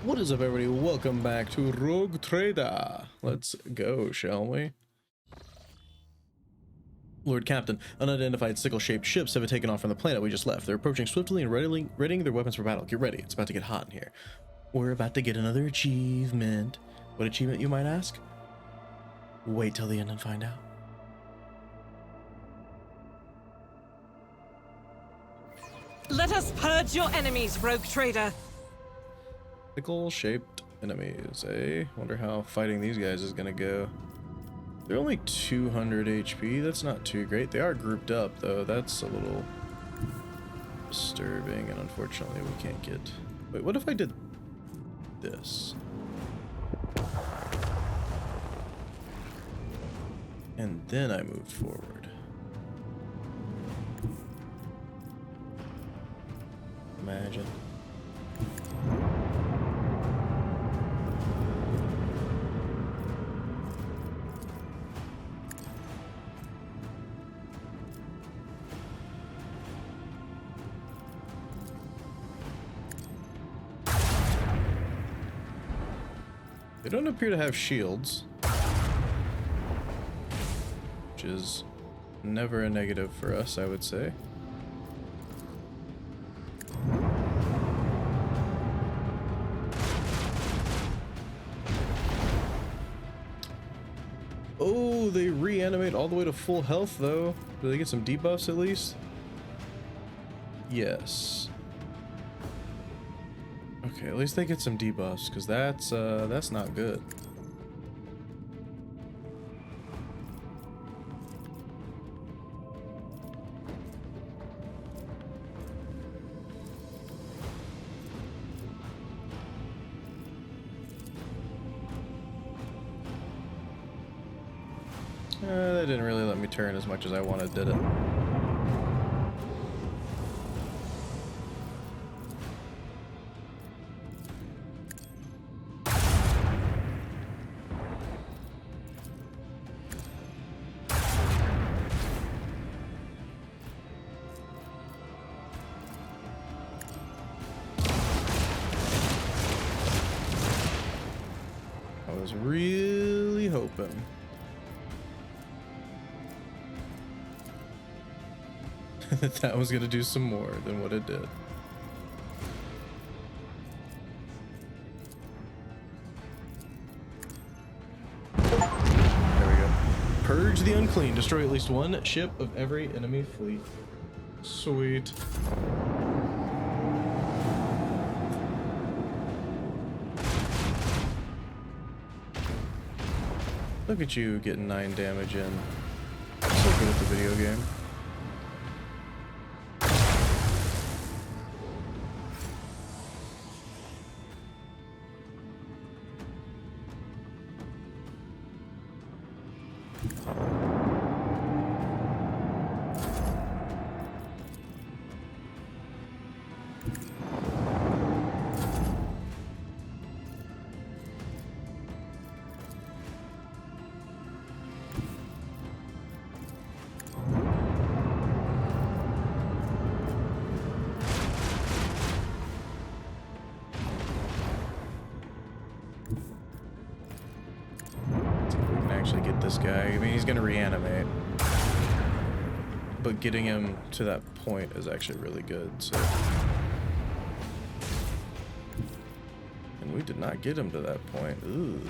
What is up, everybody? Welcome back to Rogue Trader. Let's go, shall we? Lord Captain, unidentified sickle-shaped ships have taken off from the planet we just left. They're approaching swiftly and readying their weapons for battle. Get ready. It's about to get hot in here. We're about to get another achievement. What achievement, you might ask? Wait till the end and find out. Let us purge your enemies, Rogue Trader. Sickle-shaped enemies, eh? Wonder how fighting these guys is gonna go. They're only 200 HP. That's not too great. They are grouped up, though. That's a little disturbing, and unfortunately we can't get... Wait, what if I did this? And then I moved forward. Imagine. They don't appear to have shields, which is never a negative for us, I would say. Oh, they reanimate all the way to full health, though. Do they get some debuffs at least? Yes. Okay, at least they get some debuffs, because that's not good. That didn't really let me turn as much as I wanted, did it? I was really hoping. That was gonna do some more than what it did. There we go. Purge the unclean. Destroy at least one ship of every enemy fleet. Sweet. Look at you getting 9 damage in. So good at the video game. Get this guy. I mean, he's gonna reanimate, but getting him to that point is actually really good. So, and we did not get him to that point. Ooh.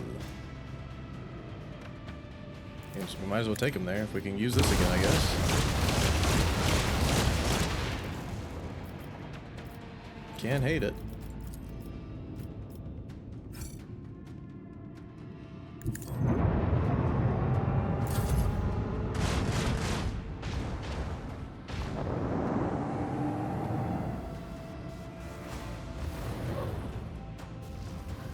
Yes, we might as well take him there if we can use this again, I guess. Can't hate it.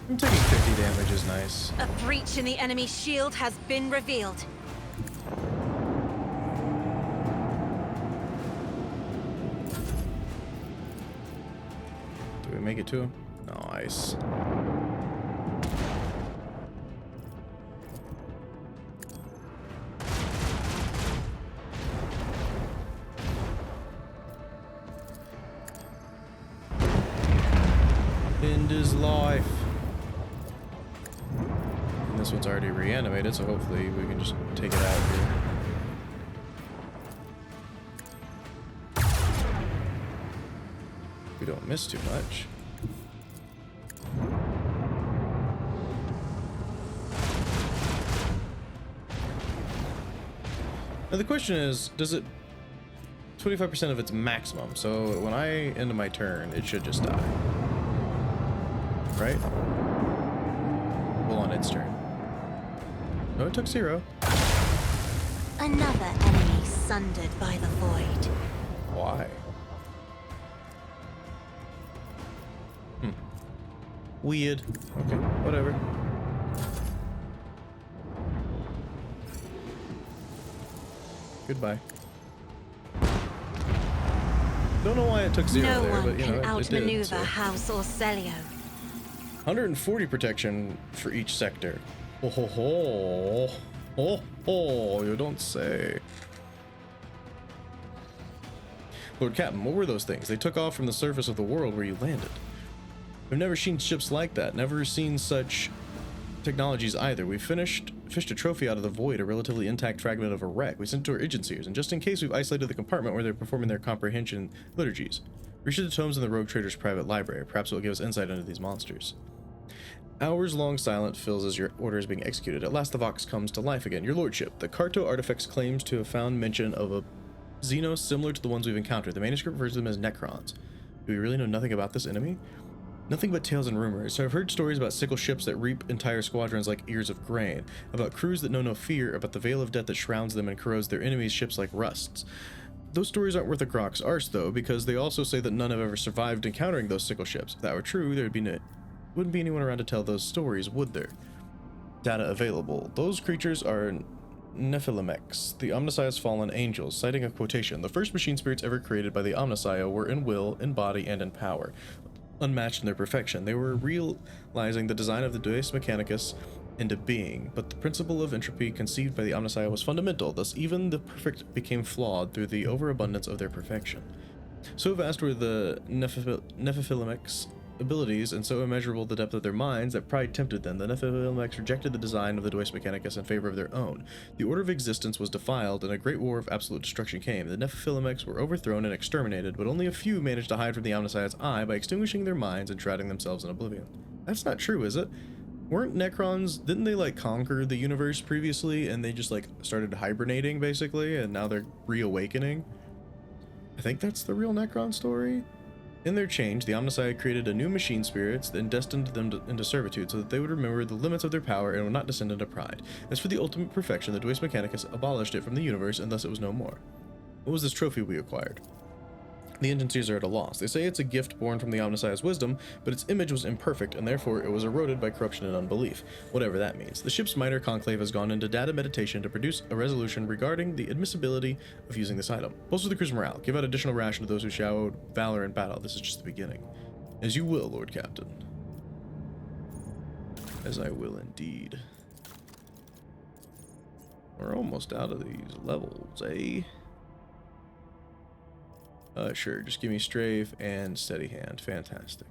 I'm taking 50 damage is nice. A breach in the enemy shield has been revealed. Do we make it to him? Nice. End his life. this one's already reanimated, so hopefully we can just take it out here. We don't miss too much. Now the question is, does it 25% of its maximum? So when I end my turn, it should just die. Right? Well, on its turn. No, it took 0. Another enemy sundered by the void. Why? Weird. Okay, whatever. Goodbye. Don't know why it took 0 No there, one but you know, can it did. outmaneuver So. House Orcelio. 140 protection for each sector. Oh ho ho. Oh ho, you don't say. Lord Captain, what were those things? They took off from the surface of the world where you landed. We've never seen ships like that, never seen such technologies either. We fished a trophy out of the void, a relatively intact fragment of a wreck. We sent it to our agencies, and just in case, we've isolated the compartment where they're performing their comprehension liturgies. Reach the tomes in the rogue trader's private library. Perhaps it will give us insight into these monsters. Hours-long silence fills as your order is being executed. At last the Vox comes to life again. Your lordship, the Carto Artifacts claims to have found mention of a Xenos similar to the ones we've encountered. The manuscript refers to them as Necrons. Do we really know nothing about this enemy? Nothing but tales and rumors. So I've heard stories about sickle ships that reap entire squadrons like ears of grain, about crews that know no fear, about the veil of death that shrouds them and corrodes their enemies' ships like rusts. Those stories aren't worth a grok's arse, though, because they also say that none have ever survived encountering those sickle ships. If that were true, there wouldn't be anyone around to tell those stories, would there? Data available. Those creatures are Nephilimex, the Omnissiah's fallen angels, citing a quotation. The first machine spirits ever created by the Omnissiah were in will, in body, and in power. Unmatched in their perfection. They were realizing the design of the Deus Mechanicus into being, but the principle of entropy conceived by the Omnissiah was fundamental, thus even the perfect became flawed through the overabundance of their perfection. So vast were the Nephilimex abilities, and so immeasurable the depth of their minds, that pride tempted them. The Nephilimex rejected the design of the Deus Mechanicus in favor of their own. The order of existence was defiled, and a great war of absolute destruction came. The Nephilimex were overthrown and exterminated, but only a few managed to hide from the Omnissiah's eye by extinguishing their minds and shrouding themselves in oblivion. That's not true, is it? Weren't Necrons, didn't they like conquer the universe previously, and they just like started hibernating basically, and now they're reawakening? I think that's the real Necron story. In their change, the Omnissiah created a new machine spirits and destined them into servitude so that they would remember the limits of their power and would not descend into pride. As for the ultimate perfection, the Deus Mechanicus abolished it from the universe, and thus it was no more. What was this trophy we acquired? The agencies are at a loss. They say it's a gift born from the Omnissiah's wisdom, but its image was imperfect, and therefore it was eroded by corruption and unbelief, whatever that means. The ship's minor conclave has gone into data meditation to produce a resolution regarding the admissibility of using this item. Bolster the crew's morale. Give out additional ration to those who showed valor in battle. This is just the beginning. As you will, Lord Captain. As I will indeed. We're almost out of these levels, eh? Sure, just give me strafe and steady hand. Fantastic.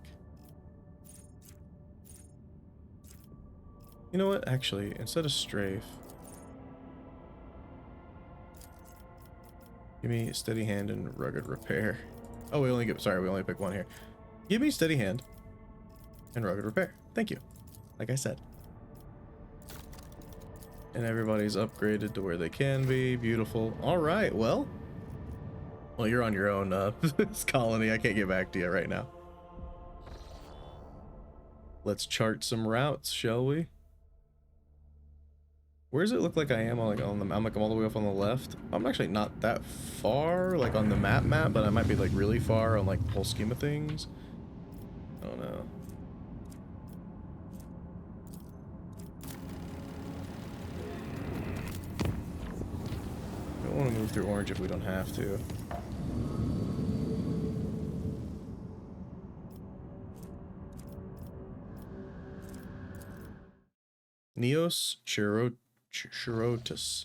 You know what? Actually, instead of strafe, give me steady hand and rugged repair. Oh, we only pick one here. Give me steady hand and rugged repair. Thank you. Like I said. And everybody's upgraded to where they can be. Beautiful. All right, well, you're on your own, this colony. I can't get back to you right now. Let's chart some routes, shall we? Where does it look like I am? I'm all the way up on the left. I'm actually not that far, like on the map, but I might be like really far on like the whole scheme of things. I don't know. Don't want to move through orange if we don't have to. Neos Chirotus.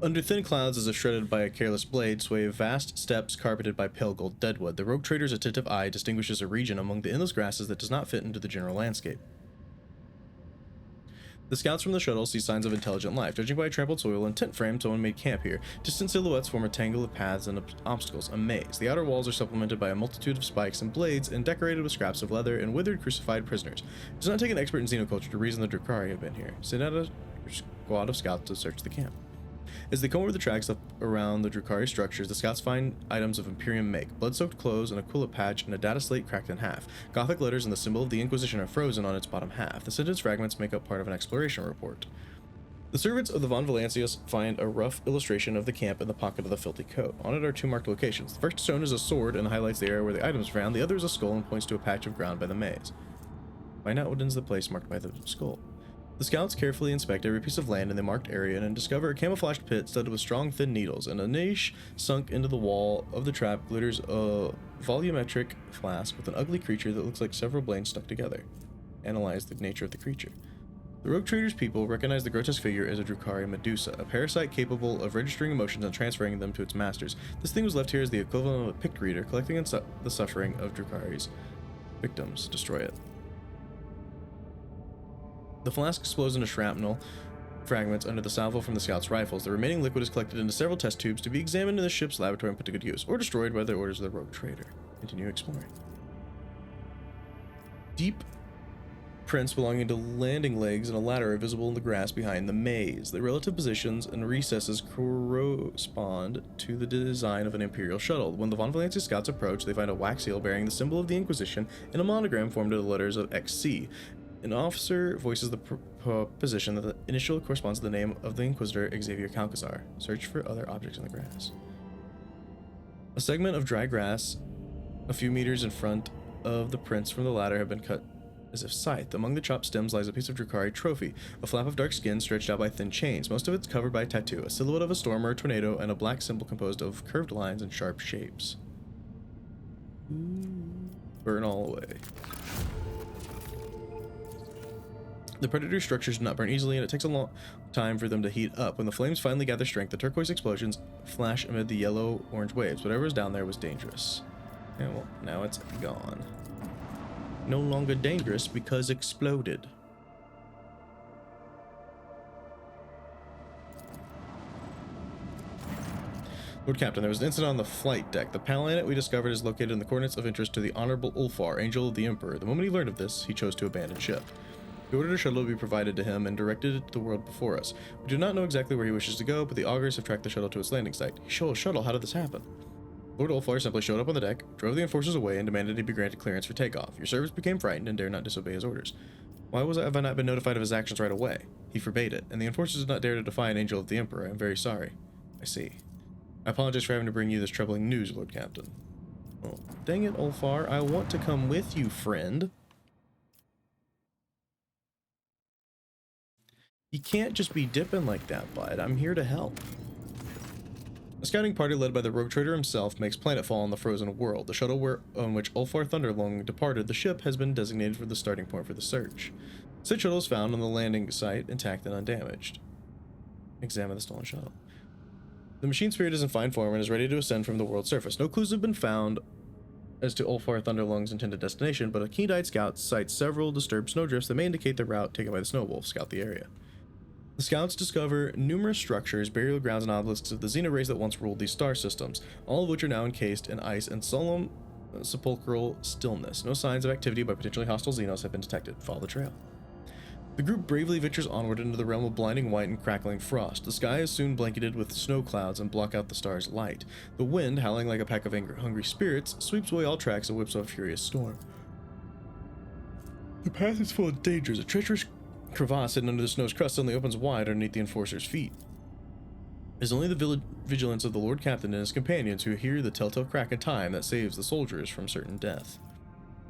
Under thin clouds, as if shredded by a careless blade, sway vast steppes carpeted by pale gold deadwood. The rogue trader's attentive eye distinguishes a region among the endless grasses that does not fit into the general landscape. The scouts from the shuttle see signs of intelligent life. Judging by trampled soil and tent frame, someone made camp here. Distant silhouettes form a tangle of paths and obstacles, a maze. The outer walls are supplemented by a multitude of spikes and blades and decorated with scraps of leather and withered crucified prisoners. It does not take an expert in xenoculture to reason the Drukhari have been here. Send out a squad of scouts to search the camp. As they comb over the tracks up around the Drukhari structures, the scouts find items of Imperium make, blood-soaked clothes, an aquila patch, and a data slate cracked in half. Gothic letters and the symbol of the Inquisition are frozen on its bottom half. The sentence fragments make up part of an exploration report. The servants of the von Valancius find a rough illustration of the camp in the pocket of the filthy coat. On it are two marked locations. The first stone is a sword and highlights the area where the items are found. The other is a skull and points to a patch of ground by the maze. Find out what ends the place marked by the skull. The scouts carefully inspect every piece of land in the marked area and discover a camouflaged pit studded with strong, thin needles. In a niche sunk into the wall of the trap glitters a volumetric flask with an ugly creature that looks like several blades stuck together. Analyze the nature of the creature. The rogue trader's people recognize the grotesque figure as a Drukhari Medusa, a parasite capable of registering emotions and transferring them to its masters. This thing was left here as the equivalent of a pict reader, collecting the suffering of Drukhari's victims. Destroy it. The flask explodes into shrapnel fragments under the salvo from the scouts' rifles. The remaining liquid is collected into several test tubes to be examined in the ship's laboratory and put to good use, or destroyed by the orders of the rogue trader. Continue exploring. Deep prints belonging to landing legs and a ladder are visible in the grass behind the maze. The relative positions and recesses correspond to the design of an Imperial shuttle. When the Von Valancius scouts approach, they find a wax seal bearing the symbol of the Inquisition and a monogram formed of the letters of XC. An officer voices the proposition that the initial corresponds to the name of the Inquisitor Xavier Calcazar. Search for other objects in the grass. A segment of dry grass a few meters in front of the prints from the ladder have been cut as if scythed. Among the chopped stems lies a piece of Drukhari trophy, a flap of dark skin stretched out by thin chains. Most of it's covered by a tattoo, a silhouette of a storm or a tornado, and a black symbol composed of curved lines and sharp shapes. Burn all away. The predator structures do not burn easily, and it takes a long time for them to heat up. When the flames finally gather strength, the turquoise explosions flash amid the yellow-orange waves. Whatever was down there was dangerous. Yeah, well, now it's gone. No longer dangerous because exploded. Lord Captain, there was an incident on the flight deck. The planet we discovered is located in the coordinates of interest to the Honorable Ulfar, Angel of the Emperor. The moment he learned of this, he chose to abandon ship. He ordered a shuttle to be provided to him and directed it to the world before us. We do not know exactly where he wishes to go, but the augurs have tracked the shuttle to its landing site. He stole a shuttle. How did this happen? Lord Ulfar simply showed up on the deck, drove the enforcers away, and demanded he be granted clearance for takeoff. Your servants became frightened and dared not disobey his orders. Why have I not been notified of his actions right away? He forbade it, and the enforcers did not dare to defy an Angel of the Emperor. I am very sorry. I see. I apologize for having to bring you this troubling news, Lord Captain. Oh, dang it, Ulfar. I want to come with you, friend. You can't just be dipping like that, bud. I'm here to help. A scouting party led by the rogue trader himself makes planetfall on the frozen world. The shuttle on which Ulfar Thunderlong departed, the ship has been designated for the starting point for the search. Said shuttle is found on the landing site, intact and undamaged. Examine the stolen shuttle. The machine spirit is in fine form and is ready to ascend from the world's surface. No clues have been found as to Ulfar Thunderlong's intended destination, but a keen-eyed scout sights several disturbed snowdrifts that may indicate the route taken by the Snowwolf. Scout the area. The scouts discover numerous structures, burial grounds, and obelisks of the Xena race that once ruled these star systems, all of which are now encased in ice and solemn sepulchral stillness. No signs of activity by potentially hostile Xenos have been detected. Follow the trail. The group bravely ventures onward into the realm of blinding white and crackling frost. The sky is soon blanketed with snow clouds and block out the star's light. The wind, howling like a pack of hungry spirits, sweeps away all tracks and whips up a furious storm. The path is full of dangers. A treacherous crevasse hidden under the snow's crust suddenly opens wide underneath the enforcer's feet. It is only the vigilance of the Lord Captain and his companions who hear the telltale crack in time that saves the soldiers from certain death.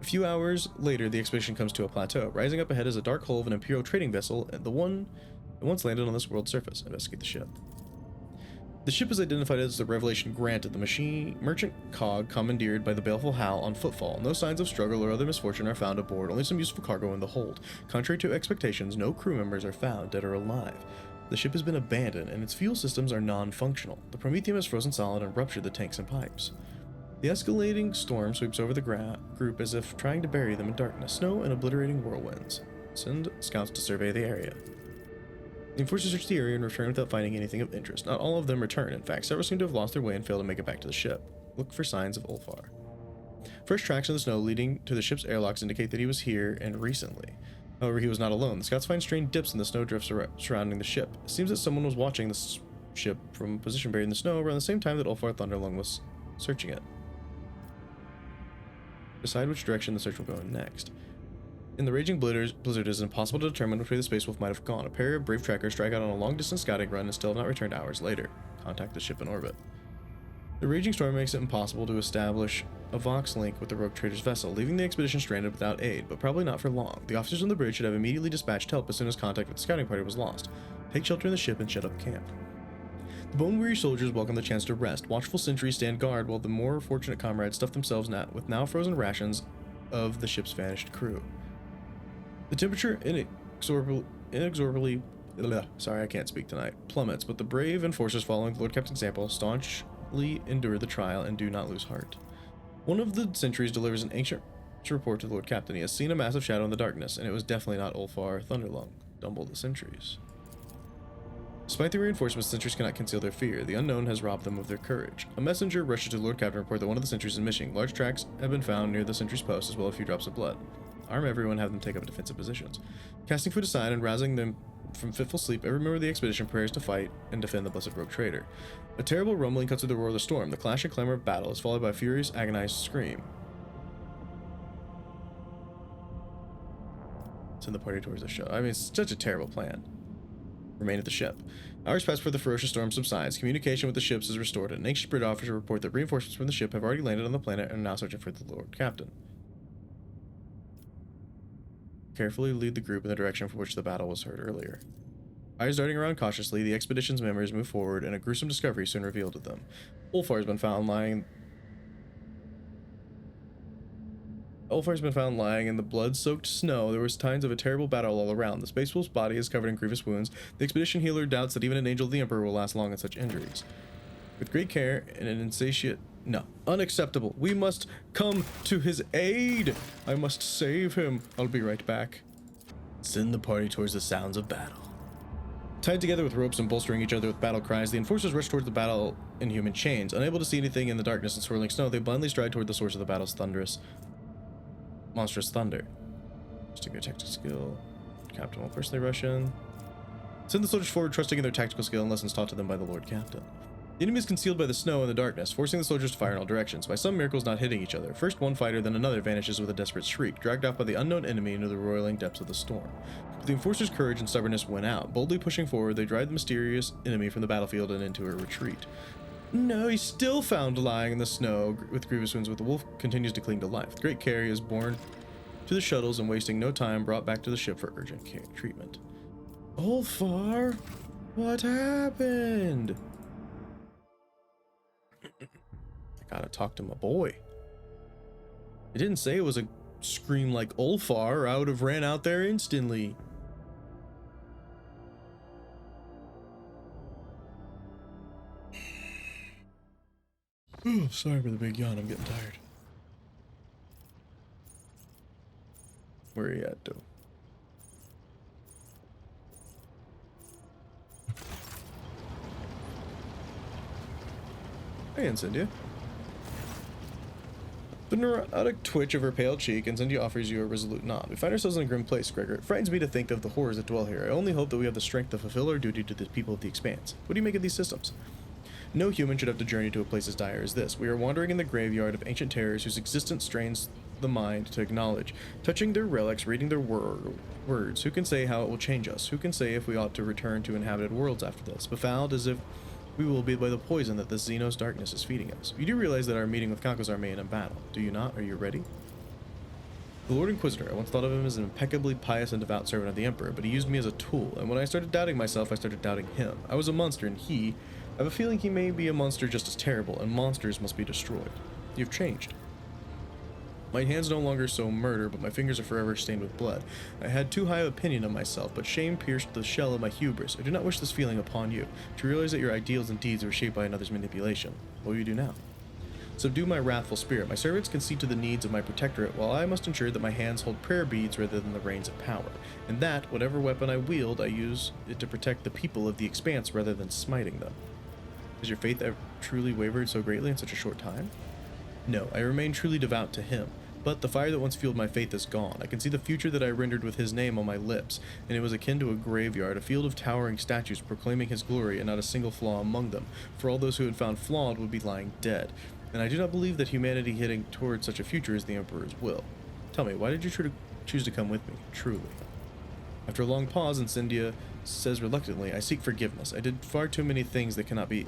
A few hours later, the expedition comes to a plateau. Rising up ahead is a dark hull of an Imperial trading vessel, the one that once landed on this world's surface. Investigate the ship. The ship is identified as the Revelation Granted, the merchant cog commandeered by the baleful Hal on footfall. No signs of struggle or other misfortune are found aboard, only some useful cargo in the hold. Contrary to expectations, no crew members are found, dead or alive. The ship has been abandoned, and its fuel systems are non-functional. The Prometheum has frozen solid and ruptured the tanks and pipes. The escalating storm sweeps over the group as if trying to bury them in darkness, snow, and obliterating whirlwinds. Send scouts to survey the area. The enforcers search the area and return without finding anything of interest. Not all of them return. In fact, several seem to have lost their way and failed to make it back to the ship. Look for signs of Ulfar. Fresh tracks in the snow leading to the ship's airlocks indicate that he was here and recently. However, he was not alone. The scouts find strange dips in the snow drifts surrounding the ship. It seems that someone was watching the ship from a position buried in the snow around the same time that Ulfar Thunderlung was searching it. Decide which direction the search will go in next. In the raging blizzard, it is impossible to determine which way the Space Wolf might have gone. A pair of brave trackers strike out on a long-distance scouting run and still have not returned hours later. Contact the ship in orbit. The raging storm makes it impossible to establish a Vox link with the rogue trader's vessel, leaving the expedition stranded without aid, but probably not for long. The officers on the bridge should have immediately dispatched help as soon as contact with the scouting party was lost. Take shelter in the ship and shut up camp. The bone-weary soldiers welcome the chance to rest. Watchful sentries stand guard while the more fortunate comrades stuff themselves with now frozen rations of the ship's vanished crew. The temperature inexorably plummets, but the brave enforcers following the Lord Captain's example staunchly endure the trial and do not lose heart. One of the sentries delivers an ancient report to the Lord Captain. He has seen a massive shadow in the darkness, and it was definitely not Ulfar Thunderlung. Dumble the sentries. Despite the reinforcements, sentries cannot conceal their fear. The unknown has robbed them of their courage. A messenger rushes to the Lord Captain to report that one of the sentries is missing. Large tracks have been found near the sentry's post, as well as a few drops of blood. Arm everyone, have them take up defensive positions. Casting food aside and rousing them from fitful sleep, every member of the expedition prepares to fight and defend the blessed rogue trader. A terrible rumbling cuts through the roar of the storm. The clash and clamor of battle is followed by a furious, agonized scream. Send the party towards the ship. I mean, it's such a terrible plan. Remain at the ship. Hours pass before the ferocious storm subsides. Communication with the ships is restored, and an anxious Brit officer report that reinforcements from the ship have already landed on the planet and are now searching for the Lord Captain. Carefully lead the group in the direction from which the battle was heard earlier. Eyes darting around cautiously, the expedition's members move forward, and a gruesome discovery soon revealed to them. Ulfar's been found lying in the blood-soaked snow. There was signs of a terrible battle all around. The Space Wolf's body is covered in grievous wounds. The expedition healer doubts that even an angel of the Emperor will last long in such injuries. With great care and an unacceptable. We must come to his aid. I must save him. I'll be right back. Send the party towards the sounds of battle. Tied together with ropes and bolstering each other with battle cries, the enforcers rush towards the battle in human chains. Unable to see anything in the darkness and swirling snow, they blindly stride toward the source of the battle's monstrous thunder. Just a good tactical skill. Captain will personally rush in. Send the soldiers forward, trusting in their tactical skill and lessons taught to them by the Lord Captain. The enemy is concealed by the snow and the darkness, forcing the soldiers to fire in all directions, by some miracles not hitting each other. First one fighter, then another vanishes with a desperate shriek, dragged off by the unknown enemy into the roiling depths of the storm. But the enforcers' courage and stubbornness win out. Boldly pushing forward, they drive the mysterious enemy from the battlefield and into a retreat. No, he's still found lying in the snow with grievous wounds, but the wolf continues to cling to life. With great care, he is borne to the shuttles and, wasting no time, brought back to the ship for urgent treatment. Ulfar, what happened? I gotta talk to my boy. It didn't say it was a scream like Ulfar, or I would have ran out there instantly. Oh, sorry for the big yawn, I'm getting tired. Where are you at, though? Hey, Incendia. The neurotic twitch of her pale cheek, Incendia offers you a resolute nod. We find ourselves in a grim place, Gregor. It frightens me to think of the horrors that dwell here. I only hope that we have the strength to fulfill our duty to the people of the Expanse. What do you make of these systems? No human should have to journey to a place as dire as this. We are wandering in the graveyard of ancient terrors whose existence strains the mind to acknowledge. Touching their relics, reading their words. Who can say how it will change us? Who can say if we ought to return to inhabited worlds after this? Befouled as if we will be by the poison that this Xenos darkness is feeding us. You do realize that our meeting with Kankazar may end in battle, do you not? Are you ready? The Lord Inquisitor. I once thought of him as an impeccably pious and devout servant of the Emperor, but he used me as a tool, and when I started doubting myself, I started doubting him. I was a monster, and I have a feeling he may be a monster just as terrible, and monsters must be destroyed. You've changed. My hands no longer so murder, but my fingers are forever stained with blood. I had too high of opinion of myself, but shame pierced the shell of my hubris. I do not wish this feeling upon you, to realize that your ideals and deeds were shaped by another's manipulation. What will you do now? Subdue my wrathful spirit. My servants can see to the needs of my protectorate, while I must ensure that my hands hold prayer beads rather than the reins of power, and that, whatever weapon I wield, I use it to protect the people of the Expanse rather than smiting them. Has your faith ever truly wavered so greatly in such a short time? No, I remain truly devout to him, but the fire that once fueled my faith is gone. I can see the future that I rendered with his name on my lips, and it was akin to a graveyard, a field of towering statues proclaiming his glory and not a single flaw among them, for all those who had found flawed would be lying dead. And I do not believe that humanity heading towards such a future is the Emperor's will. Tell me, why did you choose to come with me, truly? After a long pause, Incendia says reluctantly, I seek forgiveness. I did far too many things that cannot be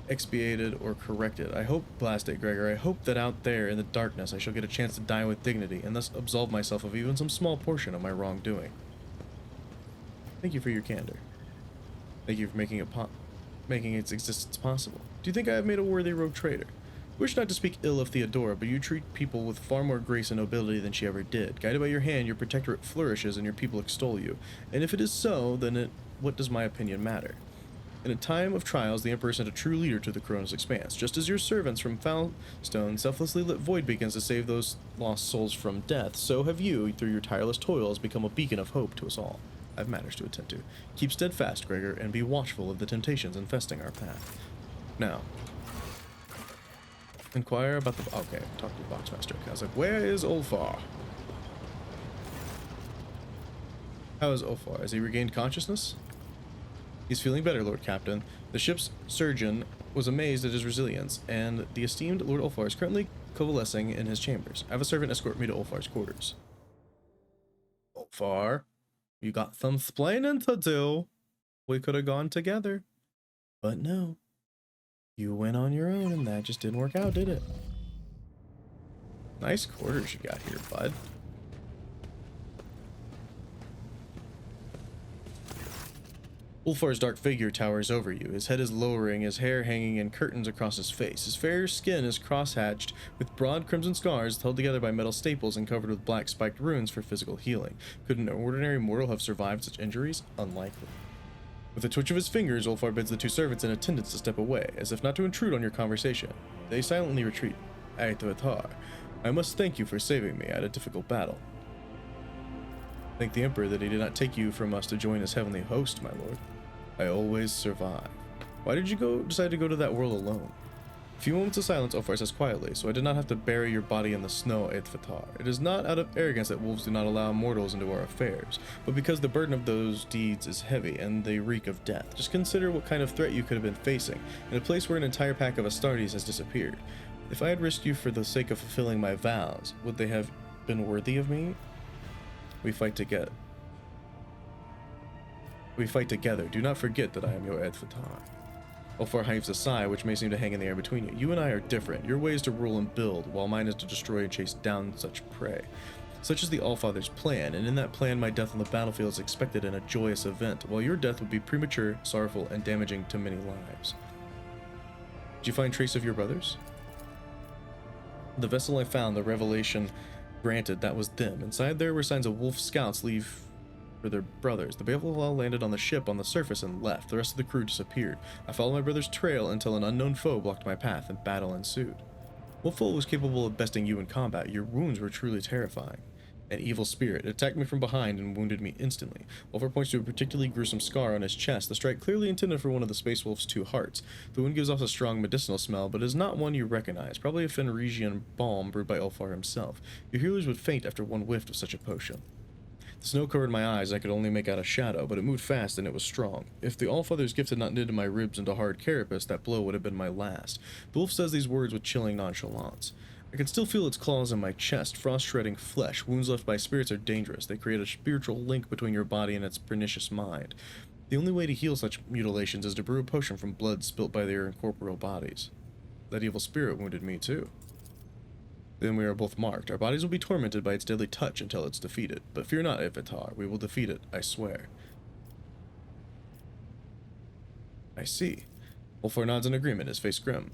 expiated or corrected. I hope, blast it, Gregor, I hope that out there in the darkness I shall get a chance to die with dignity, and thus absolve myself of even some small portion of my wrongdoing. Thank you for your candor. Thank you for making its existence possible. Do you think I have made a worthy rogue traitor? I wish not to speak ill of Theodora, but you treat people with far more grace and nobility than she ever did. Guided by your hand, your protectorate flourishes and your people extol you. And if it is so, then what does my opinion matter? In a time of trials, the Emperor sent a true leader to the Koronus Expanse. Just as your servants from Foulstone selflessly lit void beacons to save those lost souls from death, so have you, through your tireless toils, become a beacon of hope to us all. I have matters to attend to. Keep steadfast, Gregor, and be watchful of the temptations infesting our path. Now, inquire about the... Okay, talk to the Boxmaster. I was like, where is Ulfar? How is Ulfar? Has he regained consciousness? He's feeling better, Lord Captain. The ship's surgeon was amazed at his resilience, and the esteemed Lord Ulfar is currently convalescing in his chambers. I have a servant escort me to Ulfar's quarters. Ulfar, you got some splaining to do. We could have gone together. But no. You went on your own, and that just didn't work out, did it? Nice quarters you got here, bud. Ulfar's dark figure towers over you. His head is lowering, his hair hanging in curtains across his face. His fair skin is cross-hatched, with broad crimson scars held together by metal staples and covered with black spiked runes for physical healing. Could an ordinary mortal have survived such injuries? Unlikely. With a twitch of his fingers, Ulfar bids the two servants in attendance to step away, as if not to intrude on your conversation. They silently retreat. Aitatar, I must thank you for saving me at a difficult battle. Thank the Emperor that he did not take you from us to join his heavenly host, my lord. I always survive. Why did you decide to go to that world alone? A few moments of silence, Ulfar says quietly, so I did not have to bury your body in the snow, Aitatar. It is not out of arrogance that wolves do not allow mortals into our affairs, but because the burden of those deeds is heavy and they reek of death. Just consider what kind of threat you could have been facing, in a place where an entire pack of Astartes has disappeared. If I had risked you for the sake of fulfilling my vows, would they have been worthy of me? We fight together. Do not forget that I am your Aitatar. Ulfar heaves a sigh, which may seem to hang in the air between you. You and I are different. Your way is to rule and build, while mine is to destroy and chase down such prey. Such is the Allfather's plan, and in that plan my death on the battlefield is expected in a joyous event, while your death would be premature, sorrowful, and damaging to many lives. Did you find trace of your brothers? The vessel I found, the revelation granted, that was them. Inside there were signs of wolf scouts leave for their brothers. The Babel landed on the ship on the surface and left. The rest of the crew disappeared. I followed my brother's trail until an unknown foe blocked my path and battle ensued. What foe was capable of besting you in combat? Your wounds were truly terrifying. An evil spirit attacked me from behind and wounded me instantly. Ulfar points to a particularly gruesome scar on his chest, the strike clearly intended for one of the Space Wolf's two hearts. The wound gives off a strong medicinal smell, but is not one you recognize, probably a Fenrisian balm brewed by Ulfar himself. Your healers would faint after one whiff of such a potion. The snow covered my eyes, and I could only make out a shadow, but it moved fast and it was strong. If the Allfather's gift had not knitted my ribs into hard carapace, that blow would have been my last. The wolf says these words with chilling nonchalance. I can still feel its claws in my chest, frost-shredding flesh. Wounds left by spirits are dangerous. They create a spiritual link between your body and its pernicious mind. The only way to heal such mutilations is to brew a potion from blood spilt by their incorporeal bodies. That evil spirit wounded me too. Then we are both marked. Our bodies will be tormented by its deadly touch until it's defeated. But fear not, Aitatar. We will defeat it, I swear. I see. Ulfar nods in agreement, his face grim.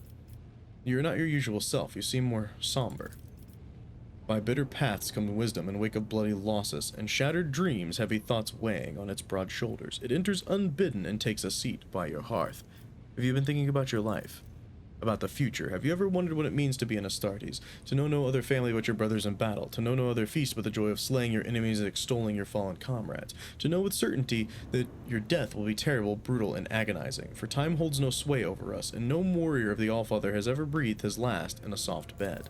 You are not your usual self. You seem more somber. By bitter paths come wisdom and wake of bloody losses, and shattered dreams heavy thoughts weighing on its broad shoulders. It enters unbidden and takes a seat by your hearth. Have you been thinking about your life? About the future? Have you ever wondered what it means to be an Astartes? To know no other family but your brothers in battle? To know no other feast but the joy of slaying your enemies and extolling your fallen comrades? To know with certainty that your death will be terrible, brutal, and agonizing, for time holds no sway over us, and no warrior of the Allfather has ever breathed his last in a soft bed.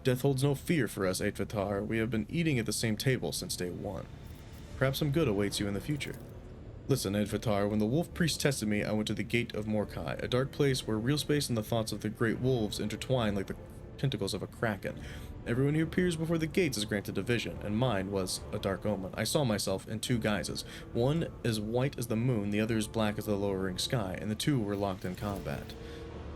Death holds no fear for us, Aidvatar. We have been eating at the same table since day one. Perhaps some good awaits you in the future. Listen, Aidvatar, when the wolf priest tested me, I went to the Gate of Morkai, a dark place where real space and the thoughts of the great wolves intertwine like the tentacles of a kraken. Everyone who appears before the gates is granted a vision, and mine was a dark omen. I saw myself in two guises, one as white as the moon, the other as black as the lowering sky, and the two were locked in combat.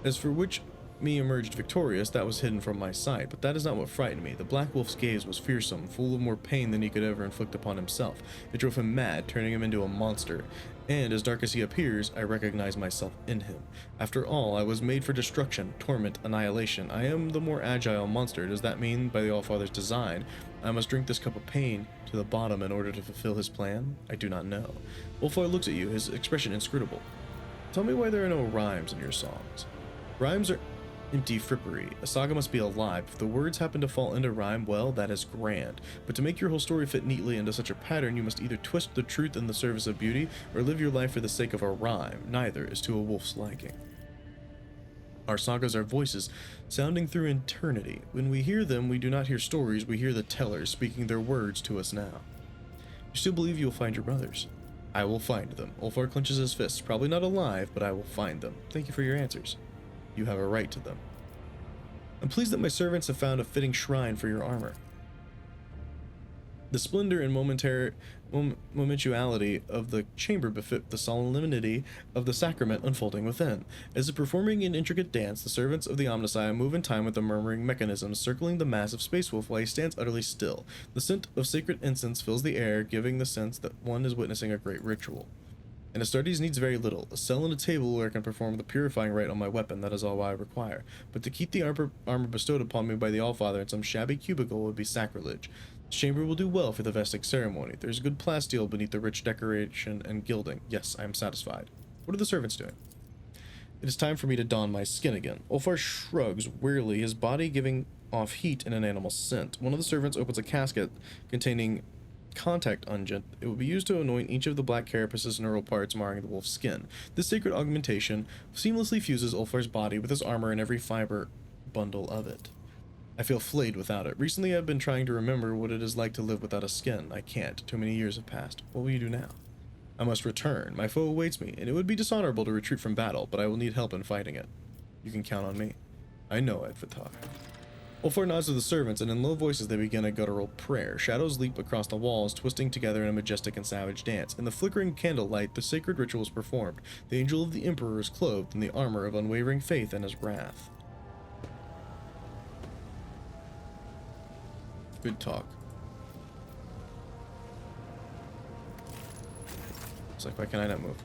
As for which me emerged victorious, that was hidden from my sight, but that is not what frightened me. The Black Wolf's gaze was fearsome, full of more pain than he could ever inflict upon himself. It drove him mad, turning him into a monster, and as dark as he appears, I recognize myself in him. After all, I was made for destruction, torment, annihilation. I am the more agile monster. Does that mean, by the Allfather's design, I must drink this cup of pain to the bottom in order to fulfill his plan? I do not know. Ulfar looks at you, his expression inscrutable. Tell me why there are no rhymes in your songs. Rhymes are empty frippery. A saga must be alive. If the words happen to fall into rhyme, well, that is grand. But to make your whole story fit neatly into such a pattern, you must either twist the truth in the service of beauty, or live your life for the sake of a rhyme. Neither is to a wolf's liking. Our sagas are voices sounding through eternity. When we hear them, we do not hear stories, we hear the tellers speaking their words to us now. You still believe you will find your brothers? I will find them. Ulfar clenches his fists. Probably not alive, but I will find them. Thank you for your answers. You have a right to them. I'm pleased that my servants have found a fitting shrine for your armor. The splendor and momentuality of the chamber befit the solemnity of the sacrament unfolding within. As if performing an intricate dance, the servants of the Omnissiah move in time with the murmuring mechanisms circling the massive space wolf while he stands utterly still. The scent of sacred incense fills the air, giving the sense that one is witnessing a great ritual. And Astartes needs very little. A cell and a table where I can perform the purifying rite on my weapon, that is all I require. But to keep the armor bestowed upon me by the Allfather in some shabby cubicle would be sacrilege. This chamber will do well for the vesting ceremony. There's good plasteel beneath the rich decoration and gilding. Yes, I am satisfied. What are the servants doing? It is time for me to don my skin again. Ulfar shrugs wearily, his body giving off heat and an animal scent. One of the servants opens a casket containing contact unguent. It will be used to anoint each of the black carapaces and neural parts marring the wolf's skin. This sacred augmentation seamlessly fuses Ulfar's body with his armor and every fiber bundle of it. I feel flayed without it. Recently I've been trying to remember what it is like to live without a skin. I can't. Too many years have passed. What will you do now? I must return. My foe awaits me, and it would be dishonorable to retreat from battle, but I will need help in fighting it. You can count on me. I know, Aidvatar. Ulfar nods to the servants, and in low voices they begin a guttural prayer. Shadows leap across the walls, twisting together in a majestic and savage dance. In the flickering candlelight, the sacred ritual is performed. The angel of the Emperor is clothed in the armor of unwavering faith and his wrath. Good talk. It's like, why can I not move?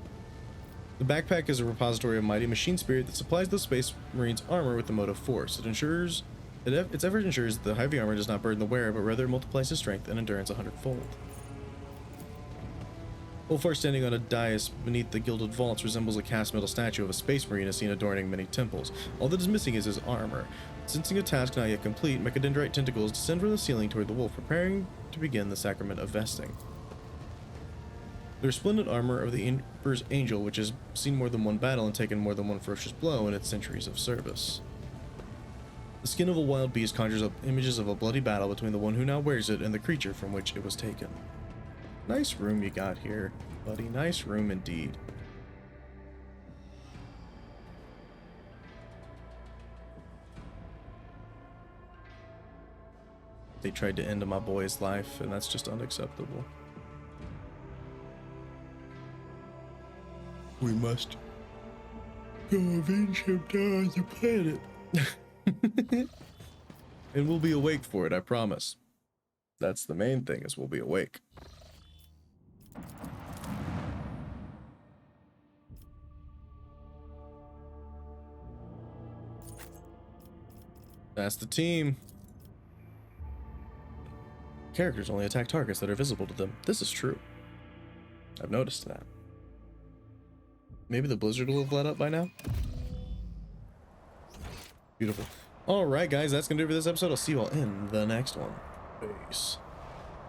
The backpack is a repository of mighty machine spirit that supplies the Space Marine's armor with the motive force. Its effort ensures that the heavy armor does not burden the wearer, but rather multiplies his strength and endurance 100-fold. Ulfar, standing on a dais beneath the gilded vaults, resembles a cast metal statue of a space marine as seen adorning many temples. All that is missing is his armor. Sensing a task not yet complete, mechadendrite tentacles descend from the ceiling toward the wolf, preparing to begin the sacrament of vesting. The resplendent armor of the Emperor's angel, which has seen more than one battle and taken more than one ferocious blow in its centuries of service. The skin of a wild beast conjures up images of a bloody battle between the one who now wears it and the creature from which it was taken. Nice room you got here, buddy. Nice room indeed. They tried to end my boy's life, and that's just unacceptable. We must go avenge him down on the planet. And we'll be awake for it, I promise. That's the main thing, is we'll be awake. That's the team. characters only attack targets that are visible to them. This is true. I've noticed that. Maybe the blizzard will have let up by now. Beautiful. All right, guys, that's gonna do it for this episode. I'll see you all in the next one. Peace.